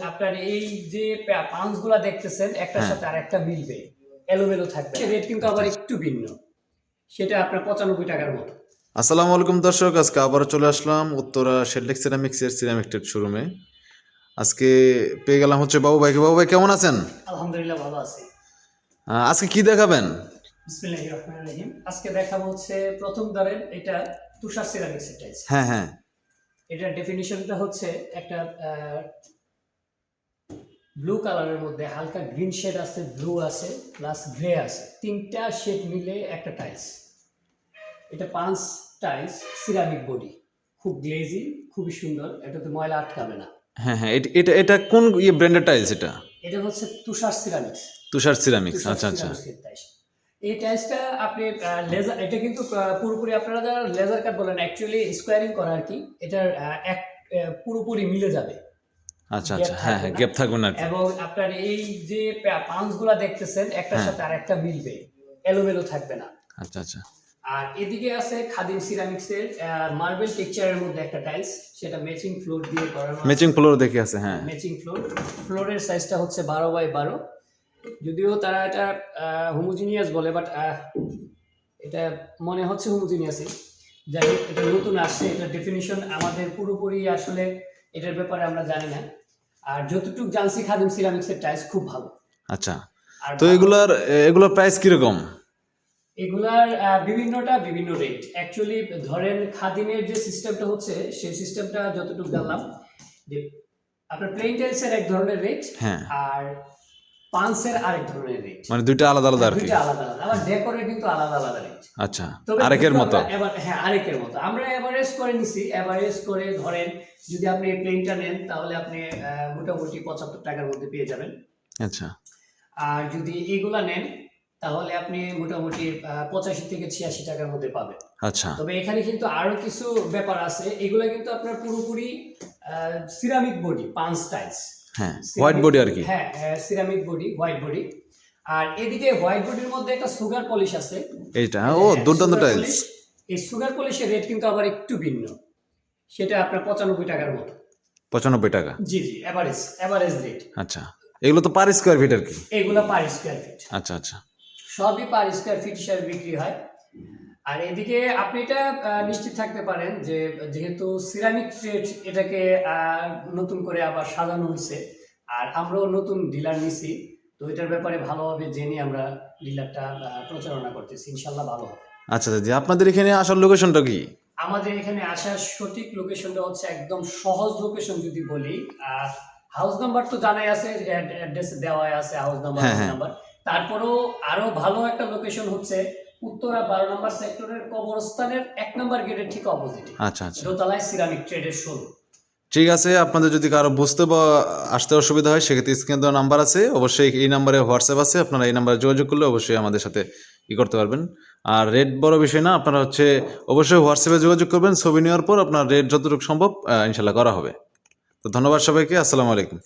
আপনার এই যে পাঞ্চগুলা দেখতেছেন একটার সাথে আরেকটা মিলবে, এলোমেলো থাকবে। রেট কিন্তু আবার একটু ভিন্ন, সেটা আপনার 95 টাকার মতো। আসসালামু আলাইকুম দর্শক, আজকে আবার চলে আসলাম উত্তরা শেল্টেক সিরামিক্সের সিরামিক ট্রেড শোরুমে। আজকে পেয়ে গেলাম হচ্ছে বাবু ভাইকে। বাবু ভাই কেমন আছেন? আলহামদুলিল্লাহ ভালো আছি। আজকে কি দেখাবেন? বিসমিল্লাহির রহমানির রহিম। আজকে দেখাবো হচ্ছে প্রথম ধরেন এটা তুষার সিরামিক্স টাইলস। হ্যাঁ হ্যাঁ, এটার ডেফিনিশনটা হচ্ছে একটা ব্লু কালারের মধ্যে হালকা গ্রিন শেড আছে, ব্লু আছে, প্লাস গ্রে আছে, তিনটা শেড মিলে একটা টাইলস। এটা পাঁচ টাইলস সিরামিক বডি, খুব গ্লেজি, খুবই সুন্দর, এটাতে ময়লা আটকাবে না। হ্যাঁ হ্যাঁ, এটা এটা কোন ব্র্যান্ডের টাইলস? এটা হচ্ছে তুষার সিরামিক্স। তুষার সিরামিক্স। তুষার আচ্ছা আচ্ছা, সিরামিক্সের টাইলস। এই টাইলসটা আপনি লেজার, এটা কিন্তু পুরোপুরি আপনারা যারা লেজার কাট বলেন অ্যাকচুয়ালি স্কোয়ারিং করা আর কি, এটার এক পুরোপুরি মিলে যাবে। আচ্ছা আচ্ছা, হ্যাঁ হ্যাঁ, গ্যাপ থাকবে না। এবং আপনার এই যে পাঞ্চগুলা দেখতেছেন একটার সাথে আরেকটা মিলবে, এলোমেলো থাকবে না। আচ্ছা আচ্ছা, আর এদিকে আছে খাদিম সিরামিক্সের মার্বেল টেক্সচারের মধ্যে একটা টাইলস, সেটা ম্যাচিং ফ্লোর দিয়ে করানো। ম্যাচিং ফ্লোর দেখে আছে, হ্যাঁ। ম্যাচিং ফ্লোর, ফ্লোরের সাইজটা হচ্ছে 12x12। যদিও তারা এটা হোমোজিনিয়াস বলে, বাট এটা মনে হচ্ছে হোমোজিনিয়াসই। যাই হোক, এটা নতুন আসছে, এটা ডেফিনিশন আমাদের পুরোপুরি আসলে এটার ব্যাপারে আমরা জানি না। আর যতটুকু জানছি খাদিম সিরামিক্সের টাইলস খুব ভালো। আচ্ছা, তো এগুলোর প্রাইস কিরকম? এগুলার বিভিন্নটা বিভিন্ন রেট। অ্যাকচুয়ালি ধরেন খাদিমের যে সিস্টেমটা হচ্ছে সেই সিস্টেমটা যতটুকু জানলাম যে আপনার প্লেন টাইলসের এক ধরনের রেট, হ্যাঁ, আর পাঁচের আরেক ধরনের রেট, মানে দুইটা আলাদা আলাদা আর কি। দুইটা আলাদা আলাদা, আবার ডেকোরের কিন্তু আলাদা আলাদা রেট। আচ্ছা, আরেকের মতো। হ্যাঁ, আরেকের মতো আমরা এভারেজ করে নিছি। এভারেজ করে ধরেন যদি আপনি প্লেনটা নেন তাহলে আপনি মোটামুটি 75 টাকার মধ্যে পেয়ে যাবেন। আচ্ছা, আর যদি এইগুলা নেন তাহলে আপনি মোটামুটি 85 থেকে 86 টাকার মধ্যে পাবেন। আচ্ছা, তবে এখানে কিন্তু আরো কিছু ব্যাপার আছে। এগুলা কিন্তু আপনার পুরোপুরি সিরামিক বডি পাঁচ টাইলস। হ্যাঁ, হোয়াইট বডি আর কি। হ্যাঁ, সিরামিক বডি, হোয়াইট বডি। আর এদিকে হোয়াইট বডির মধ্যে একটা সুগার পলিশ আছে। এইটা দুর্দান্ত টাইলস। এই সুগার পলিশের রেট কিন্তু আবার একটু ভিন্ন, সেটা আপনার 95 টাকার মতো। 95 টাকা? জি জি, এভারেজ রেট। আচ্ছা, এগুলো তো পার স্কোয়ার ফিট আর কি? এগুলো পার স্কোয়ার ফিট। আচ্ছা আচ্ছা, সবই পার স্কোয়ার ফিট হিসাবে বিক্রি হয়। আর এদিকে আপনি এটা নিশ্চিত থাকতে পারেন যে যেহেতু সিরামিক ট্রেড এটাকে নতুন করে আবার সাজানো হয়েছে, আর আমরাও নতুন ডিলার নিছি, তো এটার ব্যাপারে ভালোভাবে জেনে আমরা ডিলারটা প্রচারণা করতেছি, ইনশাল্লাহ ভালো হবে। আচ্ছা আচ্ছা, আপনাদের এখানে আসার লোকেশনটা কি? আমাদের এখানে আসার সঠিক লোকেশনটা হচ্ছে একদম সহজ লোকেশন যদি বলি, হাউস নাম্বার তো জানাই আছে, অ্যাড্রেস দেওয়া আছে, হাউস নাম্বার। তারপরেও আরো ভালো একটা লোকেশন হচ্ছে উত্তরা 12 নম্বর সেক্টরের কবরস্থানের 1 নম্বর গেটের ঠিক অপোজিটে। আচ্ছা আচ্ছা, দোতলায় সিরামিক ট্রেডের শোরুম। ঠিক আছে। আপনাদের যদি কারো বুঝতে বা আসতে অসুবিধা হয় সেক্ষেত্রে স্ক্রিনে দেওয়া নাম্বার আছে, অবশ্যই এই নাম্বারে হোয়াটসঅ্যাপ আছে, আপনারা এই নাম্বারে যোগাযোগ করলে অবশ্যই আমাদের সাথে করতে পারবেন। আর রেট বড় বিষয় না, আপনারা অবশ্যই হোয়াটসঅ্যাপে যোগাযোগ করবেন। ছবি নেওয়ার পর আপনার রেট যতটুকু সম্ভব ইনশাল্লাহ করা হবে। তো ধন্যবাদ সবাইকে, আসসালামু আলাইকুম।